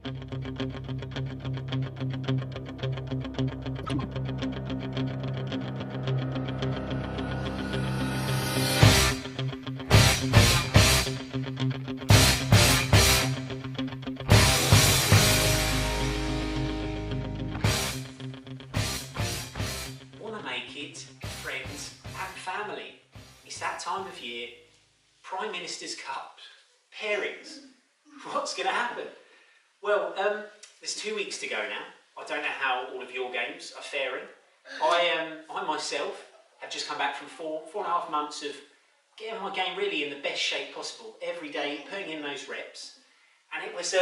Want to make it, friends and family. It's that time of year. Prime Minister's Cup. Pairings. What's going to happen? Well, there's 2 weeks to go now. I don't know how all of your games are faring. I myself have just come back from four and a half months of getting my game really in the best shape possible. Every day, putting in those reps. And it was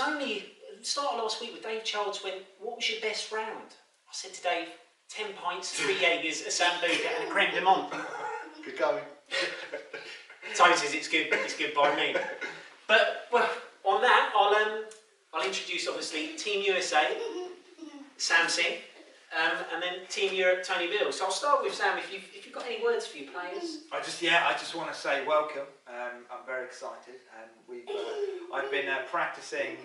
only the start of last week with Dave Childs went, what was your best round? I said to Dave, 10 pints, 3 Jaegers, a Sambuca and a creme de menthe. Good going. Tony says it's good by me. But, well, on that, I'll introduce, obviously, Team USA, Sam Singh, and then Team Europe, Tony Beale. So I'll start with Sam, if you've got any words for your players. I just want to say welcome. I'm very excited, and I've been practicing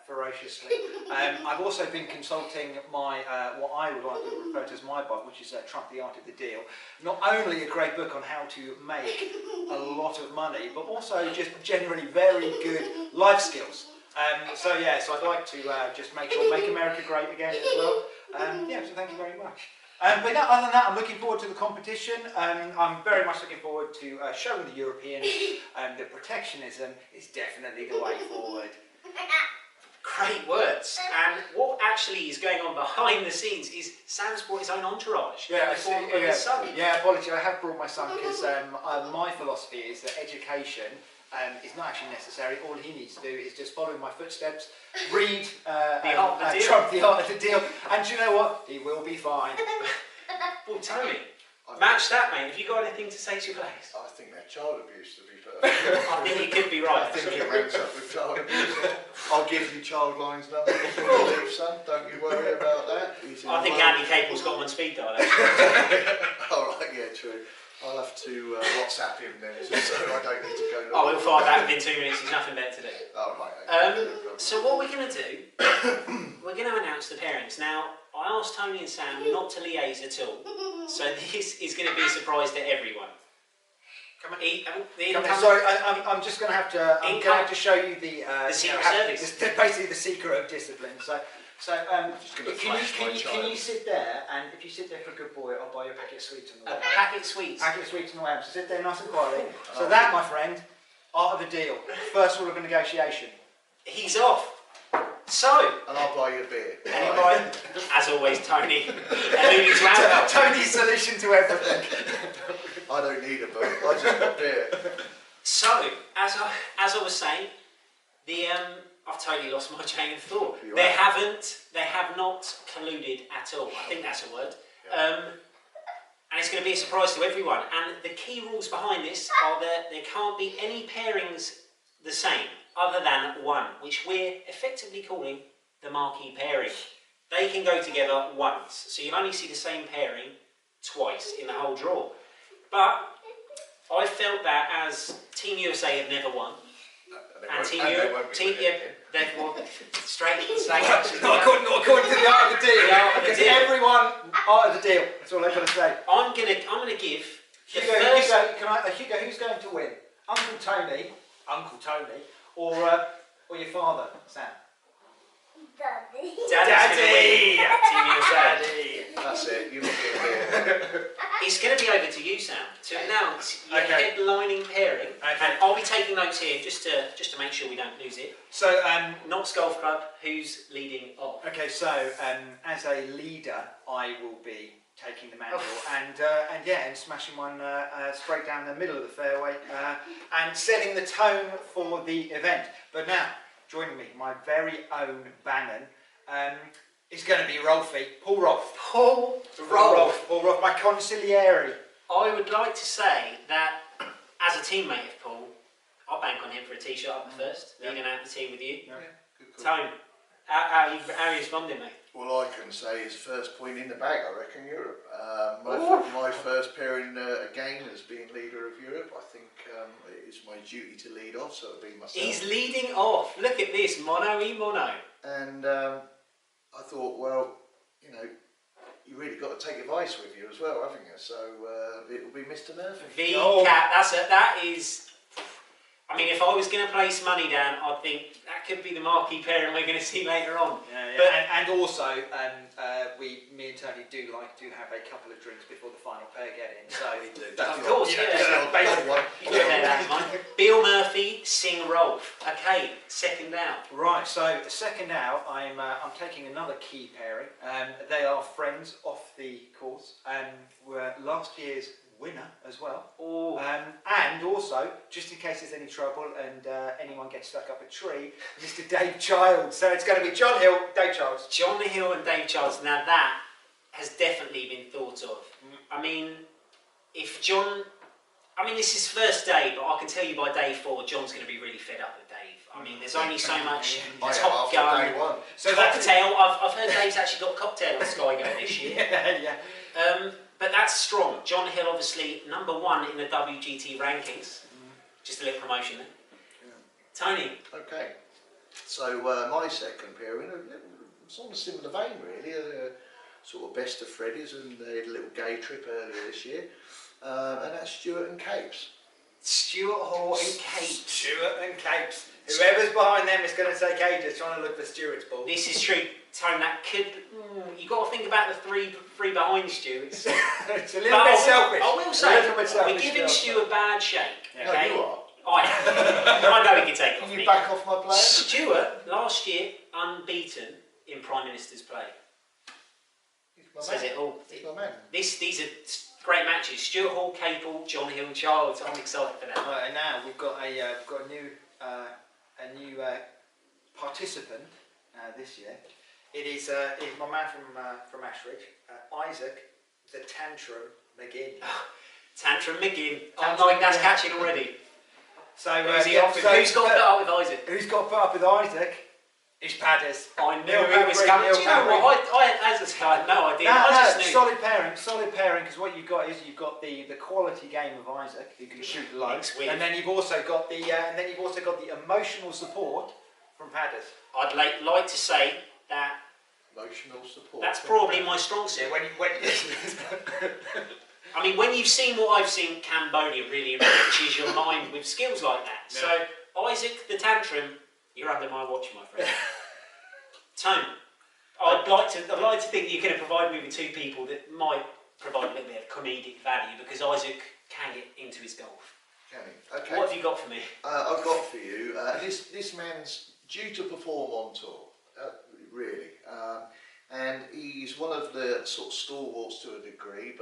ferociously. I've also been consulting my what I would like to refer to as my book, which is Trump: The Art of the Deal. Not only a great book on how to make a lot of money, but also just generally very good life skills. So I'd like to just make America great again as well. So thank you very much. But no, other than that, I'm looking forward to the competition. I'm very much looking forward to showing the Europeans that protectionism is definitely the way forward. Great words. And what actually is going on behind the scenes is Sam's brought his own entourage. His son. Yeah, apologies, I have brought my son because my philosophy is that education is not actually necessary. All he needs to do is just follow in my footsteps, read Trump: The Art of the Deal, and do you know what? He will be fine. Well, Tony, match that, mate. Have you got anything to say to your players? I think they're child abuse, to be fair. I think you could be right. I think it ends up with child abuse. I'll give you Child Line's number before you leave, son. Don't you worry about that. I think Andy Capel's got one speed dial. All right, yeah, true. I'll have to WhatsApp him then, so I don't need to go. Oh, he'll fire back within 2 minutes. There's nothing better to do. Oh, right. So what we're going to do, we're going to announce the pairings. Now, I asked Tony and Sam not to liaise at all, so this is going to be a surprise to everyone. Come on, sorry, I'm just going to have to. I'm going to have to show you the secret service. Basically, the secret of discipline. Can you sit there, and if you sit there for a good boy, I'll buy you a packet of sweets on the way. A packet of sweets? Packet of sweets on the way. So sit there nice and quietly. So that, my friend, art of the deal. First rule of a negotiation. He's off. So. And I'll buy you a beer. As always, Tony. Alluding to alcohol. Tony's solution to everything. I don't need a book. I just want beer. So, as I was saying, I've totally lost my chain of thought. They have not colluded at all. I think that's a word. Yeah. And it's going to be a surprise to everyone. And the key rules behind this are that there can't be any pairings the same, other than one, which we're effectively calling the marquee pairing. They can go together once, so you'll only see the same pairing twice in the whole draw. But I felt that as Team USA have never won, and Team Europe, they've won straight to the same. Not according to the art of the deal. Because everyone, art of the deal. That's all I've got to say. I'm gonna give Hugo, who's going to win? Uncle Tony, or your father, Sam? Daddy. Team USA. That's it. You look at it. It's going to be over to you, Sam, to announce your headlining pairing, and I'll be taking notes here just to make sure we don't lose it. So, Knox Golf Club, who's leading off? Okay, so as a leader, I will be taking the mantle and smashing one straight down the middle of the fairway and setting the tone for the event. But now, joining me, my very own Bannon. It's going to be Rolfie, Paul Rolfe. Paul Rolfe, my consigliere. I would like to say that as a teammate of Paul, I'll bank on him for a tee shot up the first, leading out the team with you. Yeah, good call. Tone, How are you responding, mate? Well, I can say his first point in the bag, I reckon, Europe. My first pairing again as being leader of Europe. I think it's my duty to lead off, so it'll be myself. He's leading off. Look at this, mono. And I thought, well, you know, you really got to take advice with you as well, haven't you? So it'll be Mr. Murphy. V-Cap, that is... I mean, if I was going to place money down, I'd think that could be the marquee pairing we're going to see later on. Yeah. But, and also, me and Tony do like to have a couple of drinks before the final pair get in. So we do. Of course, Beale Murphy, Singh Rolfe. Okay, second out. Right, so second out, I'm taking another key pairing. They are friends off the course and were last year's winner as well. And also, just in case there's any trouble and anyone gets stuck up a tree, Mr. Dave Childs. So it's going to be John Hill, Dave Childs. John Hill and Dave Childs. Now that has definitely been thought of. I mean, if John... I mean, this is first day, but I can tell you by day 4, John's going to be really fed up with Dave. I mean, there's only so much Top Gun. So cocktail. I've heard Dave's actually got cocktail on Sky Go this year. Yeah. But that's strong. John Hill, obviously, #1 in the WGT rankings. Just a little promotion there. Tony. Okay. So my second pairing, it's on a similar vein really, sort of best of Freddy's, and they had a little gay trip earlier this year, and that's Stuart and Capes. Stuart Hall and Capes. Stuart and Capes. Whoever's behind them is going to take ages trying to look for Stuart's ball. This is true, Tony. That could... you got to think about the three behind Stuart's. It's a little bit selfish. I will say, we're giving Stu a bad shake. Yeah. Okay? No, you are. I know he can take off Can me. you back off my player? Stuart, last year, unbeaten in Prime Minister's play. Says it all. He's my man. These are great matches. Stuart Hall, Capel, John Hill, Childs. I'm excited for that. Right, and now we've got a new participant this year. It is my man from Ashridge, Isaac the Tantrum McGinn. Tantrum McGinn. I'm like that's catching already. So who's got to put up with Isaac? Who's got to put up with Isaac? It's Padders. I knew it was coming. Do you know what? As I said, I had no idea. I just knew. Solid pairing. Because what you've got is you've got the quality game of Isaac, who can shoot low, and then you've also got the emotional support from Padders. I'd like to say that Emotional support. that's probably my strong suit. I mean, when you've seen what I've seen, Cambodia really enriches your mind with skills like that. Yeah. So, Isaac the Tantrum, you're under my watch, my friend. Tone, I'd like to think you're going to provide me with two people that might provide a little bit of comedic value, because Isaac can get into his golf. Can he? Okay. What have you got for me? I've got for you, this man's due to perform on tour, really. And he's one of the sort of stalwarts to a degree,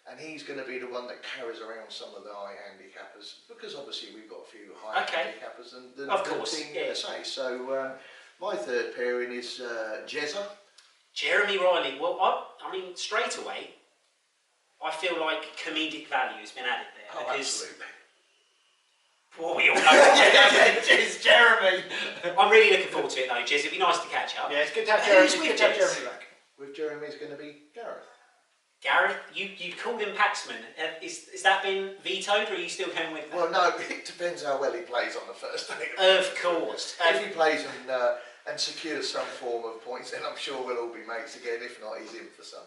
and he's going to be the one that carries around some of the high handicappers, because obviously we've got a few high handicappers and the Team USA. So my third pairing is Jezza. Jeremy Riley. Well, I mean, straight away, I feel like comedic value has been added there. Oh, absolutely. Well, we all know. It's Jeremy. I'm really looking forward to it though, Jez. It'd be nice to catch up. Yeah, it's good to have Jeremy. Who's with Jez? Back. With Jeremy's going to be Gareth. Gareth, you called him Paxman. Is that been vetoed, or are you still going with that? Well, no, it depends how well he plays on the first day. Of course. If he plays and secures some form of points, then I'm sure we'll all be mates again. If not, he's in for some.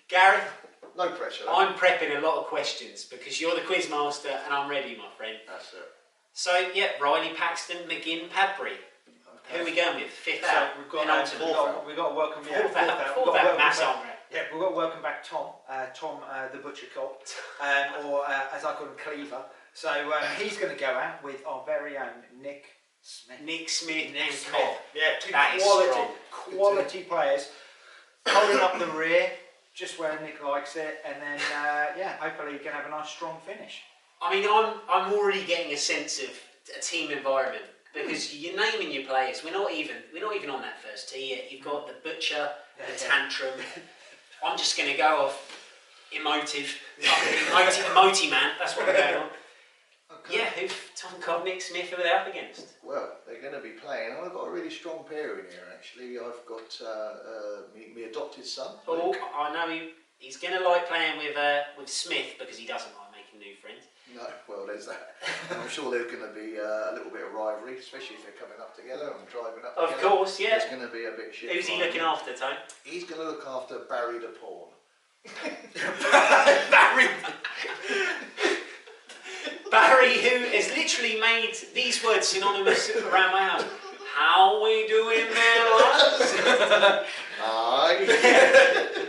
Gareth, no pressure. I'm prepping a lot of questions because you're the quiz master and I'm ready, my friend. That's it. So, yeah, Riley, Paxton, McGinn, Padbury. Okay. Who are we going with? Fifth out? We've got to welcome fourth out. Mass on. Yeah, we've got to welcome back Tom, the Butcher Cop, or as I call him, Cleaver. So he's going to go out with our very own Nick Smith. Nick Smith. Yeah, two quality players holding up the rear, just where Nick likes it, and then hopefully you can have a nice strong finish. I mean, I'm already getting a sense of a team environment because you're naming your players. We're not even on that first tee yet. You've got the Butcher, the Tantrum. I'm just going to go off emotive man. That's what I'm going on. Okay. Yeah, who Tom Cobb, Nick Smith, who are they up against? Well, they're going to be playing. I've got a really strong pairing here, actually. I've got me adopted son. Oh, Luke. I know he's going to like playing with Smith because he doesn't like making new friends. No, well, there's that. And I'm sure there's going to be a little bit of rivalry, especially if they're coming up together and driving up Of together. course, yeah. There's going to be a bit of shit. Who's he looking after, Tone? He's going to look after Barry the Pawn. Barry, who has literally made these words synonymous around my house. How we doing there, lads? Aye.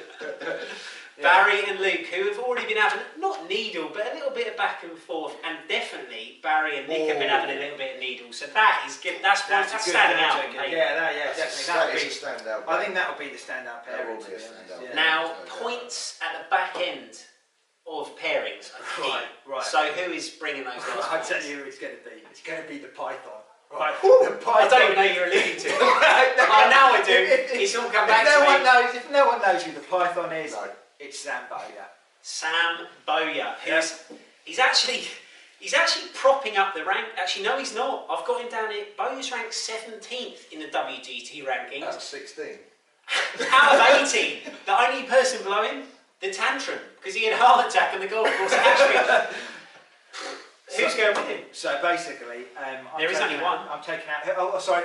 Barry and Luke, who have already been having, not needle, but a little bit of back and forth, and definitely Barry and Nick have been having a little bit of needle. So that is good. That's standing out. Definitely. That is a standout. I think that will be the standout That pairing. will be a standout. Yeah. Now, points at the back end of pairings are key. Right. So who is bringing those last I points? tell you who it's going to be. It's going to be the Python. Right. I The Python. don't even know you're alluding to. Oh, now I do. It's all come back to me. If no one knows who the Python is, No. it's Sam Bowyer. Sam Bowyer, he's actually propping up the rank. Actually, no, he's not. I've got him down here. Bowyer's ranked 17th in the WGT rankings. That's 16. Out of 18, the only person below him, the Tantrum, because he had a heart attack on the golf course at Ashford. Who's going with him? So basically, There is only one. I'm taking out. Oh, sorry.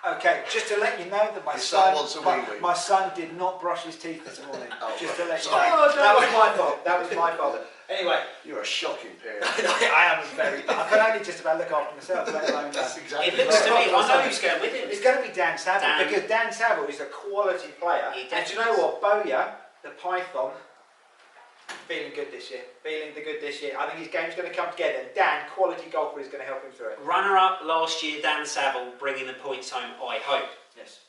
Okay, just to let you know that His son wants a wee-wee. my son did not brush his teeth this morning. Oh, just right. to let you Sorry. know. That was my fault. That was my fault. Anyway, You're a shocking pair. I am very. I can only just about look after myself. Let alone That's exactly It looks to right. me, I know who's going with him. It's going to be Dan Saville Dan. because Dan Saville is a quality player. He And do you know what? Bowyer, the Python, feeling good this year. Feeling the good this year. I think his game's going to come together. And Dan, quality golfer, is going to help him through it. Runner-up last year, Dan Saville, bringing the points home, I hope. Yes.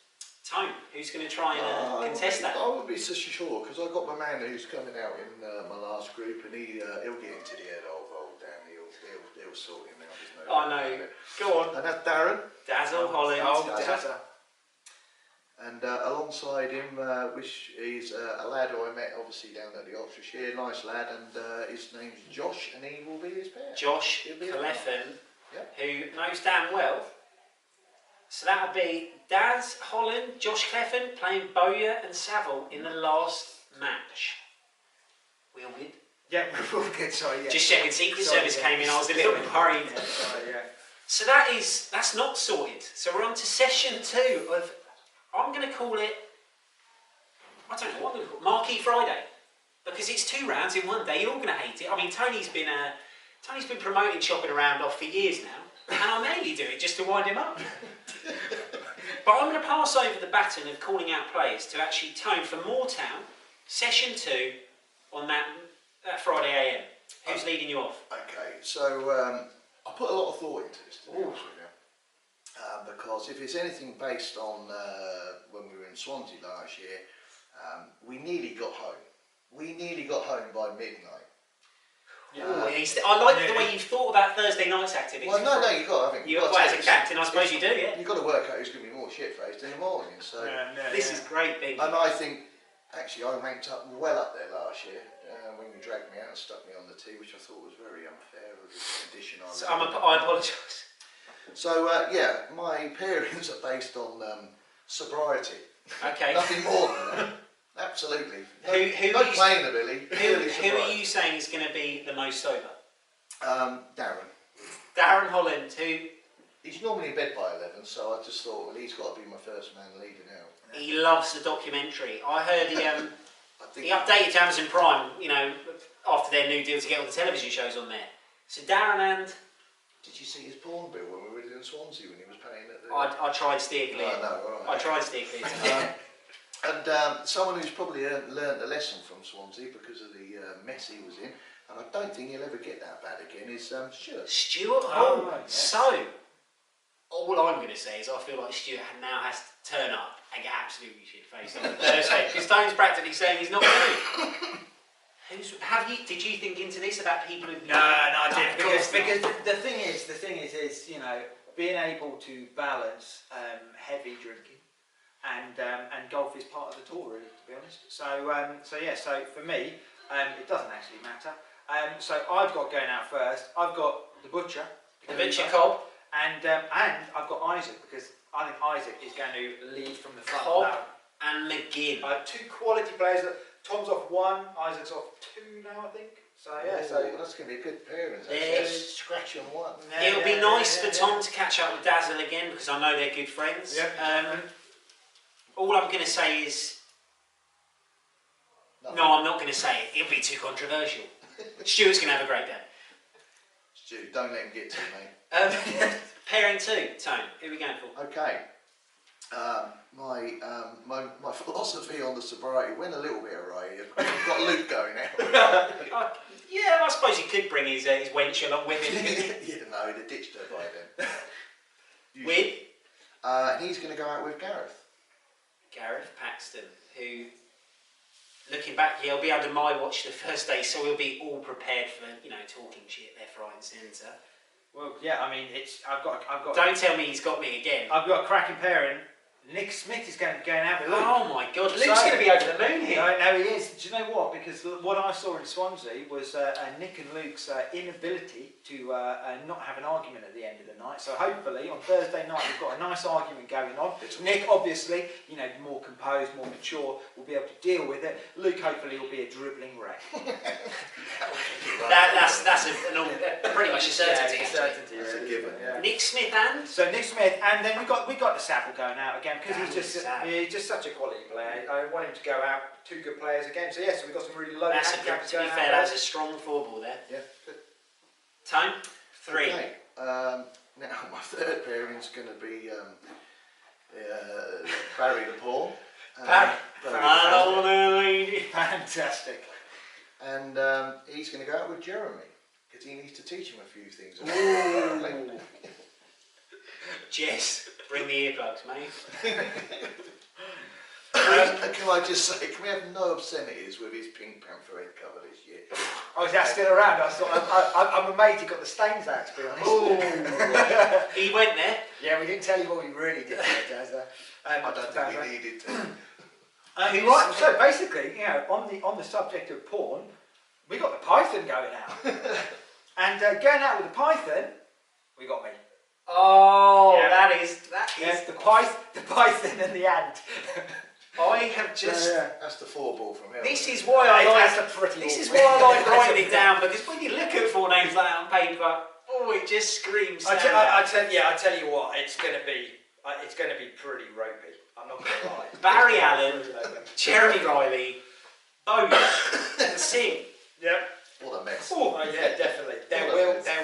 Tone, who's going to try and contest that? I wouldn't be so sure because I've got my man who's coming out in my last group, and he'll get into the head of old Dan. He'll sort him out. There's no I know. Go on. And that's Darren. Dazzle Holland. Dazzle. And alongside him, which is a lad who I met obviously down at the Oxfordshire, nice lad, and his name's Josh, and he will be his pair. Josh He'll be Cleffin, Yep. who knows damn well. So that'll be Daz Holland, Josh Cleffin playing Bowyer and Saville in the last match. We all good? Yeah, we're all good. Sorry. Yeah. Just checking, Secret Sorry, Service yeah. came in, I was a little bit worried. Yeah, sorry, yeah. So that's not sorted. So we're on to session 2 of, I'm going to call it, I don't know what I'm going to call it, Marquee Friday. Because it's 2 rounds in one day, you're all going to hate it. I mean, Tony's been promoting chopping around off for years now, and I mainly do it just to wind him up. But I'm going to pass over the baton of calling out players to actually Tone from Moortown, session 2 on that Friday AM. Who's leading you off? Okay, so I put a lot of thought into this, to be honest with you. Because if it's anything based on when we were in Swansea last year, we nearly got home. We nearly got home by midnight. Yeah. I like the way you've thought about Thursday night's activities. Well, no, you've got to, as a captain, I suppose you do, yeah. You've got to work out who's going to be more shit-faced in the morning. So, This is great, big. and I think, actually, I ranked up well up there last year when you dragged me out and stuck me on the tee, which I thought was very unfair of the condition I was in. I apologise. So, yeah, my pairings are based on sobriety. Okay. Nothing more than that. Absolutely. Who No playing ability. Who are you saying is going to be the most sober? Darren. Darren Holland, who... He's normally in bed by 11, so I just thought, well, he's got to be my first man leading out. He loves the documentary. I heard I he updated to Amazon Prime, you know, after their new deal to get all the television shows on there. So Darren and... Did you see his porn bill when we were in Swansea when he was paying at the... I tried steer clear. No, all right. I tried steer clear. And someone who's probably learned a lesson from Swansea because of the mess he was in, and I don't think he'll ever get that bad again, is Stuart. Stuart Hall. Right, yes. So, all I'm going to say is I feel like Stuart now has to turn up and get absolutely shit-faced on Thursday, because Stone's practically saying he's not going to. Did you think into this about people who... No, I didn't. Because the thing is, you know, being able to balance heavy drinking and golf is part of the tour, really, to be honest. So for me, it doesn't actually matter. So I've got going out first. I've got the butcher. The butcher Cobb. And I've got Isaac, because I think Isaac is going to lead from the front. Cobb and McGinn. Two quality players. Tom's off 1, Isaac's off 2 now, I think. So yeah, that's going to be a good pairing. Scratch on 1. It'll be nice for Tom to catch up with Dazzle again, because I know they're good friends. Yep. All I'm going to say is, no, I'm not going to say it. It'll be too controversial. Stuart's going to have a great day. Stu, don't let him get to you, mate. Pairing 2, Tone. Who are we going for? Okay. My philosophy on the sobriety went a little bit awry. I've got Luke going out. Yeah, I suppose he could bring his wench along with him. Yeah, no, he'd have ditched her by then. With? He's going to go out with Gareth. Gareth Paxton, who, looking back, he'll be under my watch the first day, so we'll be all prepared for, talking shit left, right and centre. Well, yeah, I mean, I've got. Don't tell me he's got me again. I've got a cracking pairing. Nick Smith is going out with Luke. Oh my God, Luke's going to be over the moon here. No, he is. Do you know what? Because what I saw in Swansea was Nick and Luke's inability to not have an argument at the end of the night. So hopefully on Thursday night we've got a nice argument going on. Nick, obviously, more composed, more mature, will be able to deal with it. Luke, hopefully, will be a dribbling wreck. That's pretty much a certainty. That's a given. Yeah. Nick Smith and? So Nick Smith, and then we got the Savile going out again, because he's just such a quality player. I want him to go out, 2 good players again. So yes, we've got some really low. To be fair, that's a strong 4 ball there. Yeah. Good. Time 3. Okay. Now my third pairing is going to be Barry the Paul. Fantastic. And he's going to go out with Jeremy, because he needs to teach him a few things. Jess, bring the earplugs, mate. Can I just say, can we have no obscenities with his Pink Panther head cover this year? Oh, is that still around? I'm amazed he got the stains out, to be honest. He went there. Yeah, we didn't tell you what we really did there, Dazza. I don't think we needed to. Right, so basically, on the subject of porn, we got the Python going out. And going out with the Python, we got me. Oh, yeah. that is the Python and the ant. I have just. That's the 4 ball from here. This is why I like writing it down, because when you look at 4 names like that on paper, it just screams. I tell you what, it's going to be pretty ropey. I'm not going to lie. Barry Allen, Jeremy Riley, Bowyer, and Singh. Yep. What a mess. Oh yeah, definitely. There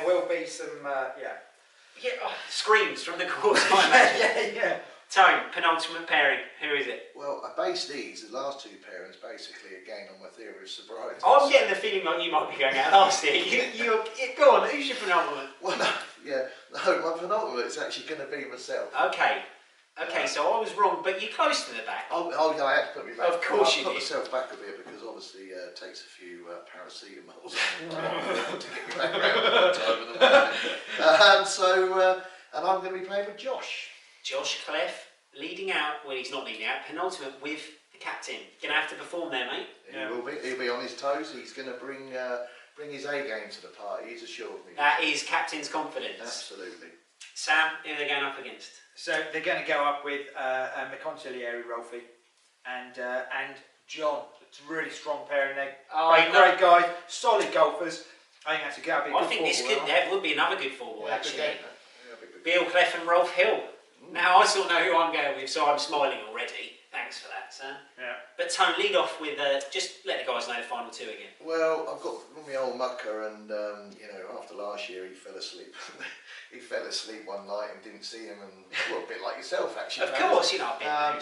will be some screams from the course. yeah. Tone, penultimate pairing. Who is it? Well, I based the last 2 pairings, basically again on my theory of sobriety. I'm getting the feeling like you might be going out last year. Go on. Who's your penultimate? Well, my penultimate is actually going to be myself. Okay, so I was wrong, but you're close to the back. I had to put me back. Of course you did. I put myself back a bit, because obviously it takes a few paracetamols to get me back around time in the morning. And I'm going to be playing with Josh. Josh Clef, leading out, well he's not leading out, penultimate with the captain. Going to have to perform there, mate. He will be. He'll be on his toes. He's going to bring his A game to the party. He's assured me. That is captain's confidence. Absolutely. Sam, who are they going up against? So they're going to go up with McConsigliere Rolfie and John. It's a really strong pairing. They're great guys, solid golfers. I think that's a good. I think this would be another good 4 ball actually. Beale Clef and Rolf Hill. Now I still know who I'm going with, so I'm smiling already. Thanks for that, Sam. Yeah. But Tone, lead off with just let the guys know the final 2 again. Well, I've got my old mucker, and after last year he fell asleep. He fell asleep one night and didn't see him, and a bit like yourself actually. Of course,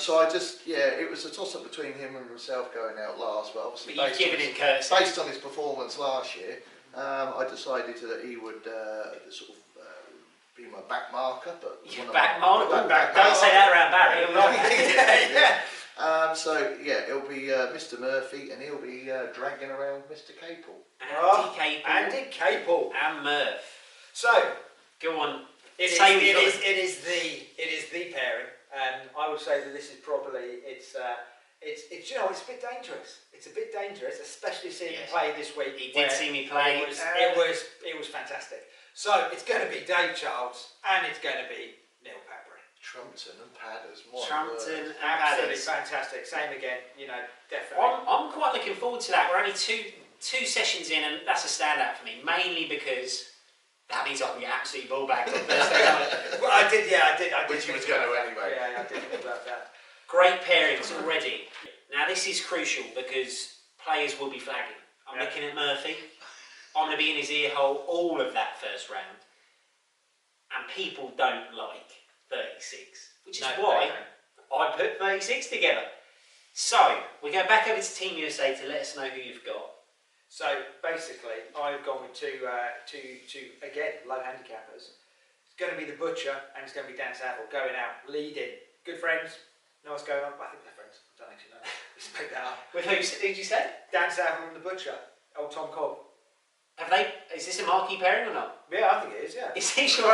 so I just it was a toss up between him and himself going out last, but obviously based on his performance last year, I decided that he would sort of be my back marker, but don't say that around Barry. It'll be Mr. Murphy, and he'll be dragging around Mr. Capel. Andy Capel and Murph. So go on. It is the pairing, and I would say that this is probably it's a bit dangerous. it's a bit dangerous, especially seeing him Yes. play this week. He did see me play. It was fantastic. So it's going to be Dave Charles and it's going to be Neil Padbury. Trumpton and Padders. My Trumpton word. and Absolutely Padders. fantastic. Same again, you know, definitely. I'm quite looking forward to that. We're only two sessions in, and that's a standout for me, mainly because that means I can get absolutely ball bagged on Thursday night. Well, I did. Which you was going to anyway. Yeah, I did think about that. Great pairings already. Now this is crucial because players will be flagging. I'm looking at Murphy. I'm going to be in his ear hole all of that first round. And people don't like 36, which is why I put 36 together. So, we go back over to Team USA to let us know who you've got. So basically, I've gone with two again, low handicappers. It's going to be the Butcher and it's going to be Dan Saville going out, leading. Good friends, know what's going on? I think they're friends. I don't actually know. Just make that up. With who did you say? Dan Saville and the Butcher. Old Tom Cobb. Is this a marquee pairing or not? Yeah, I think it is, yeah. Is this your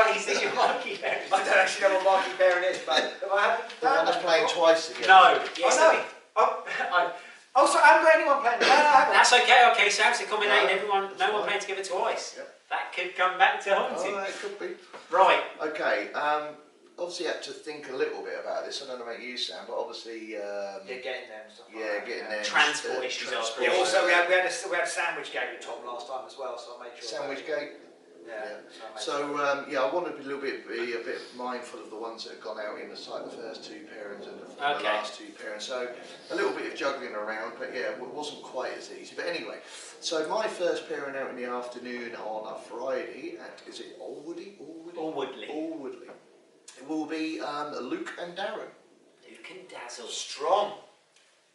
marquee pairing? I don't actually know what marquee pairing is, but have I had The one that's playing twice again. No. Yes, I know. Oh, so I haven't got anyone playing. No, I haven't. That's okay. Okay, Sam's accommodating everyone. That's No one fine. playing together twice. Yep. That could come back to haunt him. Oh, it could be. Right. Okay, obviously had to think a little bit about this. I don't know about you, Sam, but obviously... Yeah, getting there and stuff like yeah, that. getting there. Transport issues are transport. Yeah, also we had a sandwich game with Tom last time as well, so I made sure. Sandwich gate. Yeah. So yeah, I wanted to be a bit mindful of the ones that have gone out in the first two pairings and the last two pairings. So a little bit of juggling around, but yeah, it wasn't quite as easy. But anyway, so my first pairing out in the afternoon on a Friday at, is it Alwoodley? Alwoodley. It will be Luke and Darren. Luke and Dazzle. Strong.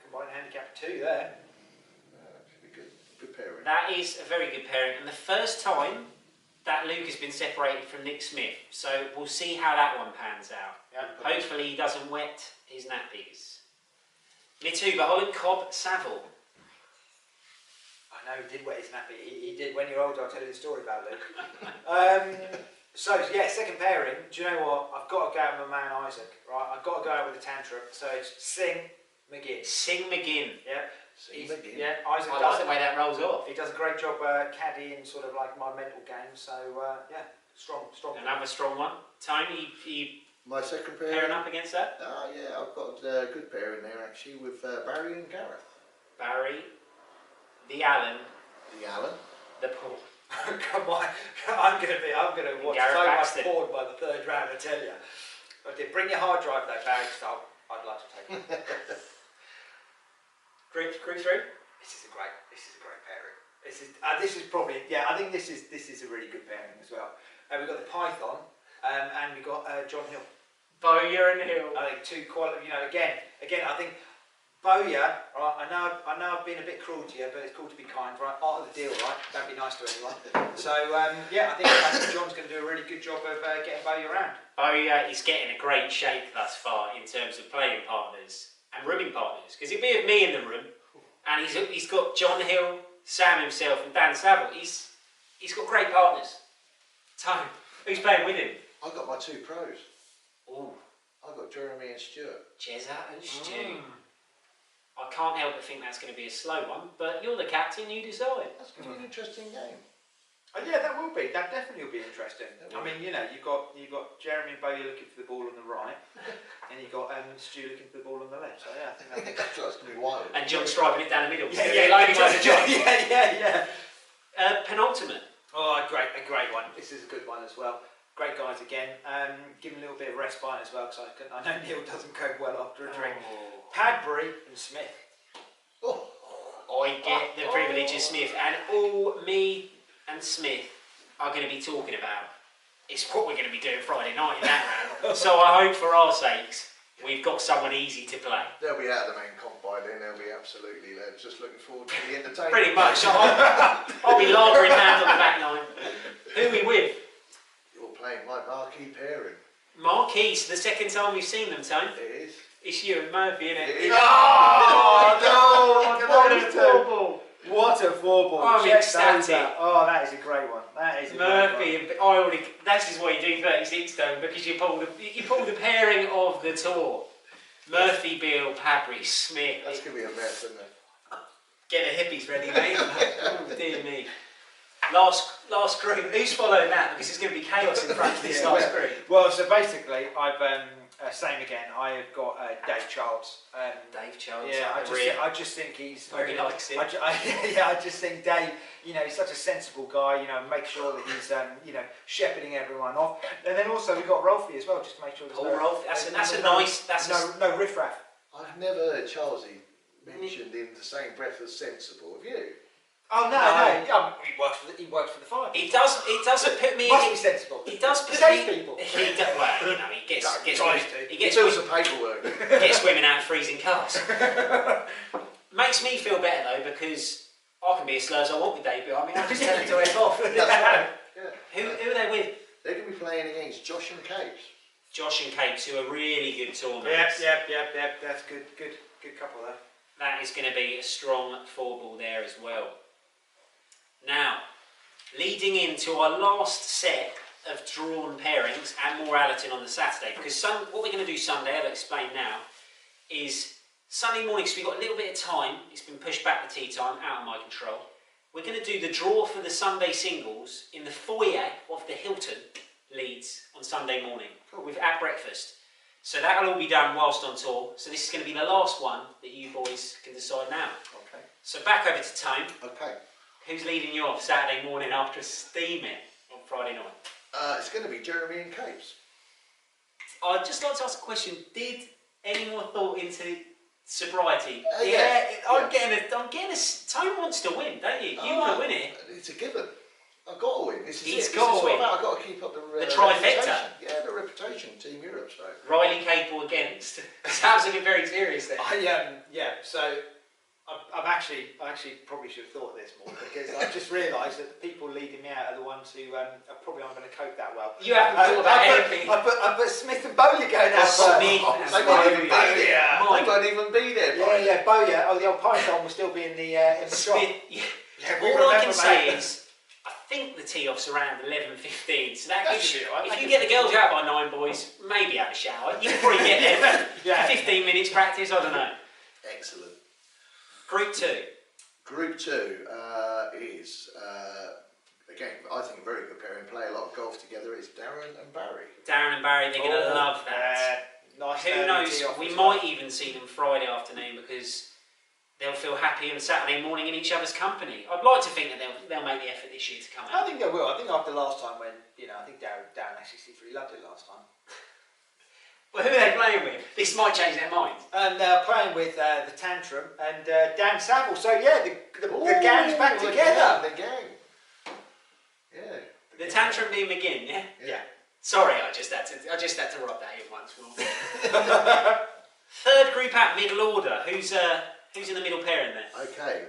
Combined handicap 2 there. Should be good pairing. That is a very good pairing, and the first time that Luke has been separated from Nick Smith, so we'll see how that one pans out. Yeah. Hopefully he doesn't wet his nappies. Mituba, Holland, Cobb, Saville. I know he did wet his nappy. He did. When you're older, I'll tell you the story about Luke. So yeah, second pairing. Do you know what? I've got to go out with my man Isaac. Right, I've got to go out with a tantrum. So it's Singh McGinn. Singh McGinn. Yeah. Singh McGinn. Yeah, Isaac I does like the way that rolls off. He does a great job caddying sort of like my mental game. So yeah, strong. Another strong one. Tony, you My second pairing. pairing up against that? Oh yeah, I've got a good pair in there actually with Barry and Gareth. Barry, the Allen, The Allen. the Paul. Come on, I'm gonna watch Gareth so Baxter. much porn by the third round. I tell you. I did bring your hard drive though, Barry. So I'd like to take it. Group 3? This is a great pairing. This is probably, yeah, I think this is a really good pairing as well. We've got the Python and we've got John Hill. Bowyer and Hill. I think two quality. You know, again, I think Bowyer. Right, I know I've been a bit cruel to you, but it's cool to be kind, right? Part of the deal, right? Don't be nice to anyone. So yeah, I think John's going to do a really good job of getting Bowyer around. Bowyer is getting a great shake thus far in terms of playing partners and rooming partners, because he'd be with me in the room, and he's got John Hill, Sam himself, and Dan Saville. He's got great partners. Tone, who's playing with him? I got my two pros. Ooh, I got Jeremy and Stuart. Jezza and Stu. I can't help but think that's going to be a slow one, but you're the captain, you decide. That's going to be an interesting game. Yeah, that will be. That definitely will be interesting. That I will mean, you know, you've got Jeremy and Bowyer looking for the ball on the right, and you've got Stu looking for the ball on the left. So yeah, I think That's going to be wild. And John striping it down the middle. loading on the John. yeah. Penultimate. Oh, a great one. This is a good one as well. Great guys again. Give him a little bit of respite as well, because I know Neil doesn't cope well after a drink. Padbury and Smith. Oh, I get the privilege of Smith, and all me and Smith are going to be talking about is what we're going to be doing Friday night in that round. So I hope for our sakes we've got someone easy to play. they'll be out of the main comp by then. They'll be absolutely. They're just looking forward to the entertainment. Pretty much. I'll be lagering hands on the back line. Who are we with? You're playing my marquee pairing. Marquis, the second time we've seen them, Tone. It is. It's you and Murphy, isn't it? It is. Oh, no! What a four ball! What a four ball! I'm ecstatic. Oh, that is a great one. That is a Murphy, great one. and that is why you do 36 Stone, because you pull the pairing of the tour. Murphy, Beale, Padbury, Smith. That's going to be a mess, isn't it? Get the hippies ready, mate. Oh, dear me. Last group. Who's following that? Because it's going to be chaos in front of this last group. Well, so basically, I've same again. I have got Dave Charles. Dave Charles. Yeah, I just think he's where he likes it. I just think Dave. You know, he's such a sensible guy. You know, make sure that he's you know, shepherding everyone off. And then also we've got Rolfie as well, just to make sure there's Rolfie. That's a nice. That's no riffraff. I've never heard Charlesy mentioned in the same breath as sensible. Have you? Oh no. He works for the fire. It doesn't put me. Must be sensible. It does put Saves me. people. He does, well, you know, he gets fills the paperwork. gets women out of freezing cars. Makes me feel better though, because I can be as slow as I want with Dave behind me. I just tell him to F off. That's right. Yeah. Who are they with? They're going to be playing against Josh and Capes. Josh and Capes, who are really good tournaments. Yep. That's good couple there. That is going to be a strong four ball there as well. Now, leading into our last set of drawn pairings and more Allerton on the Saturday, because what we're going to do Sunday, I'll explain now, is Sunday morning, because we've got a little bit of time, it's been pushed back the tee time, out of my control. We're going to do the draw for the Sunday singles in the foyer of the Hilton Leeds on Sunday morning, at breakfast. So that'll all be done whilst on tour. So this is going to be the last one that you boys can decide now. Okay. So back over to Tone. Okay. Who's leading you off Saturday morning after a steaming on Friday night? It's going to be Jeremy and Capes. I'd just like to ask a question. Did any more thought into sobriety? I'm getting a. Tone wants to win, don't you? You want to win it. It's a given. I've got to win. He's got to win. I've got to keep up the trifecta. Reputation. Yeah, the reputation, Team Europe. So. Riley Capel against. Sounds like a very serious thing. So I actually probably should have thought of this more, because I've just realised that the people leading me out are the ones who probably aren't going to cope that well. You haven't thought about anything. I put Smith and Bowyer going out. They won't even be there. Bowyer. Oh, the old Python will still be in the shop. All I can say is, I think the tee-off's around 11:15, so that gives you. If you get the girls out by 9, boys, maybe have a shower. You can probably get there for 15 minutes practice. I don't know. Excellent. Group 2. Group 2 is again, I think a very good pairing. Play a lot of golf together. It's Darren and Barry. Darren and Barry, they're going to love that. Nice. Who knows? We might even see them Friday afternoon, because they'll feel happy on Saturday morning in each other's company. I'd like to think that they'll make the effort this year to come out. I think they will. I think after last time, when I think Darren actually really loved it last time. Well, who are they playing with? This might change their minds. And they're playing with the Tantrum and Dan Saville. So yeah, the gang's back together. The gang. Yeah. The Tantrum being McGinn, yeah? Yeah. Sorry, I just had to rub that in once. Third group out, middle order. Who's in the middle pairing there? Okay,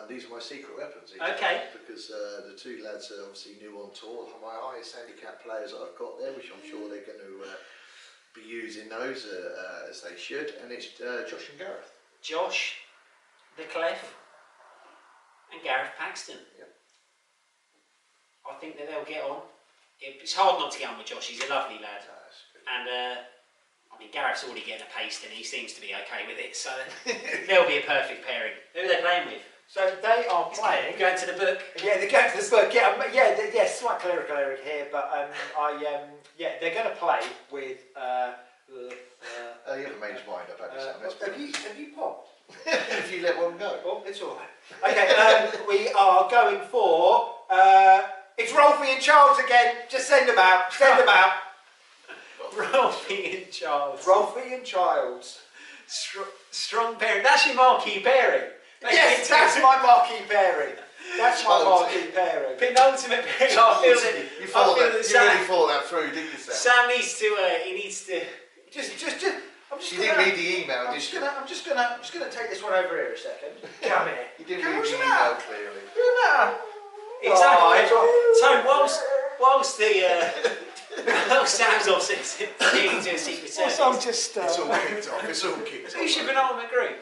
these are my secret weapons. Okay. Because the two lads are obviously new on tour. My highest handicap players that I've got there, which I'm sure they're going to be using those as they should, and it's Josh and Gareth. Josh, the Clef, and Gareth Paxton. Yep. I think that they'll get on. It's hard not to get on with Josh. He's a lovely lad, and I mean Gareth's already getting a paste, and he seems to be okay with it. So they'll be a perfect pairing. Who are they playing with? So they are playing. Going to the book. Yeah, they're going to the book. Yeah, slight clerical error here, but they're going to play with. You haven't made your mind up, have you popped? If you let one go. Oh, it's all right. Okay, we are going for. It's Rolfie and Charles again. Just send them out. Send them out. Rolfie and Charles. Rolfie and Charles. Strong pairing. That's your marquee pairing. Yes, that's my marquee pairing. That's my marquee pairing. Penultimate pairing. I feel that. You really thought that through, didn't you, Sam? Sam needs to. He needs to. You didn't read the email, did you? I'm just gonna take this one over here a second. Come here. You didn't read the email clearly. Exactly. So whilst Sam's off leading to a secret service. It's all kicked off. It's all kicked off. Who's your penultimate group?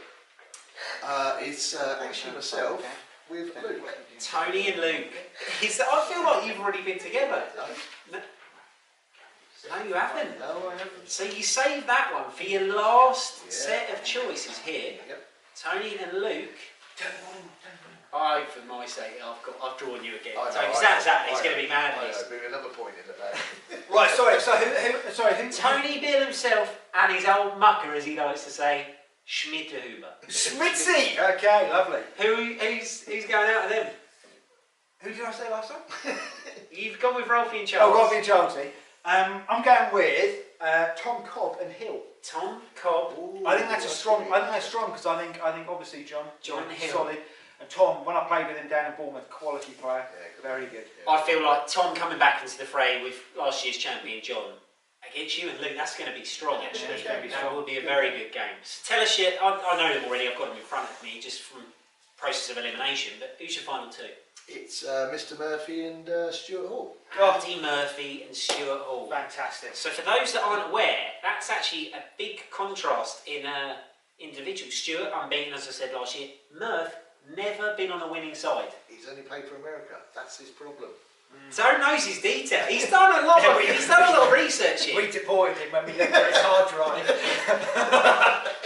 It's actually myself with Luke. Tony and Luke. I feel like you've already been together. No, you haven't. No, I haven't. So you saved that one for your last set of choices here. Yep. Tony and Luke. I, for my sake, I've drawn you again. I know, So it's going to be I madness. know, but another point in the bag. Right, sorry. So who? Tony Beale himself and his old mucker, as he likes to say, Schmidthuber. Schmitzy. Okay, lovely. Who's going out of them? Who did I say last time? You've gone with Ralphie and Charles. Oh, Robbie and Chelsea. I'm going with Tom Cobb and Hill. Tom Cobb. Ooh, I think that's a strong. I think that's strong because I think obviously John Hill. solid, and Tom, when I played with him down in Bournemouth, quality player, very good. Yeah. I feel like Tom coming back into the fray with last year's champion John against you and Luke. That's going to be strong. Actually, Yeah, it's gonna be that strong. will be a very good game. So tell us your. I know them already. I've got them in front of me just from process of elimination. But who's your final two? It's Mr. Murphy and Stuart Hall. Andy Murphy and Stuart Hall. Fantastic. So for those that aren't aware, that's actually a big contrast in individual. Stuart, unbeaten as I said last year. Murph, never been on a winning side. He's only played for America. That's his problem. So knows his detail. He's done a lot of research here. We deported him when we looked at his hard drive.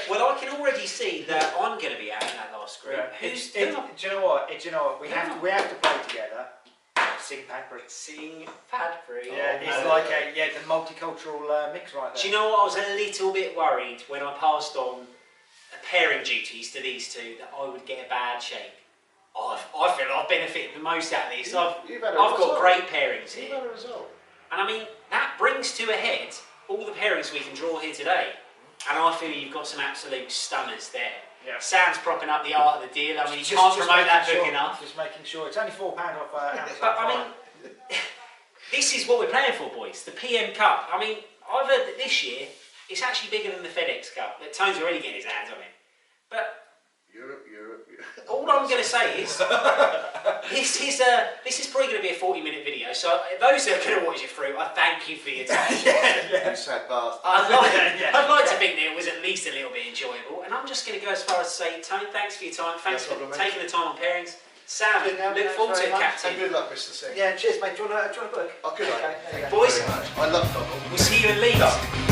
Well, I can already see that I'm going to be out in that last group. Do you know what? We have to play together. Sing Padbury. Sing Padbury. Yeah, it's like the multicultural mix right there. Do you know what? I was a little bit worried when I passed on pairing duties to these two that I would get a bad shake. I feel I've benefited the most out of this. I've got great pairings here. You've had a result. And I mean, that brings to a head all the pairings we can draw here today. And I feel you've got some absolute stunners there. Yeah. Sam's propping up the art of the deal. I mean, you can't promote that book enough. Just making sure. It's only £4 off Amazon. But I mean, this is what we're playing for, boys. The PM Cup. I mean, I've heard that this year it's actually bigger than the FedEx Cup. That Tone's already getting his hands on it. But Europe. all I'm going to say is this is probably going to be a 40-minute video. So those that are going to watch it through, I thank you for your time. You sad bastard. I'd like to think that it was at least a little bit enjoyable. And I'm just going to go as far as to say, Tony, thanks for your time. Thanks for taking the time on pairings. Sam, look forward to it, Captain. And good luck, Mr. Singh. Yeah, cheers, mate. Do you want a book? Oh, good luck. Okay. Boys, I love football. we'll see you in Leeds.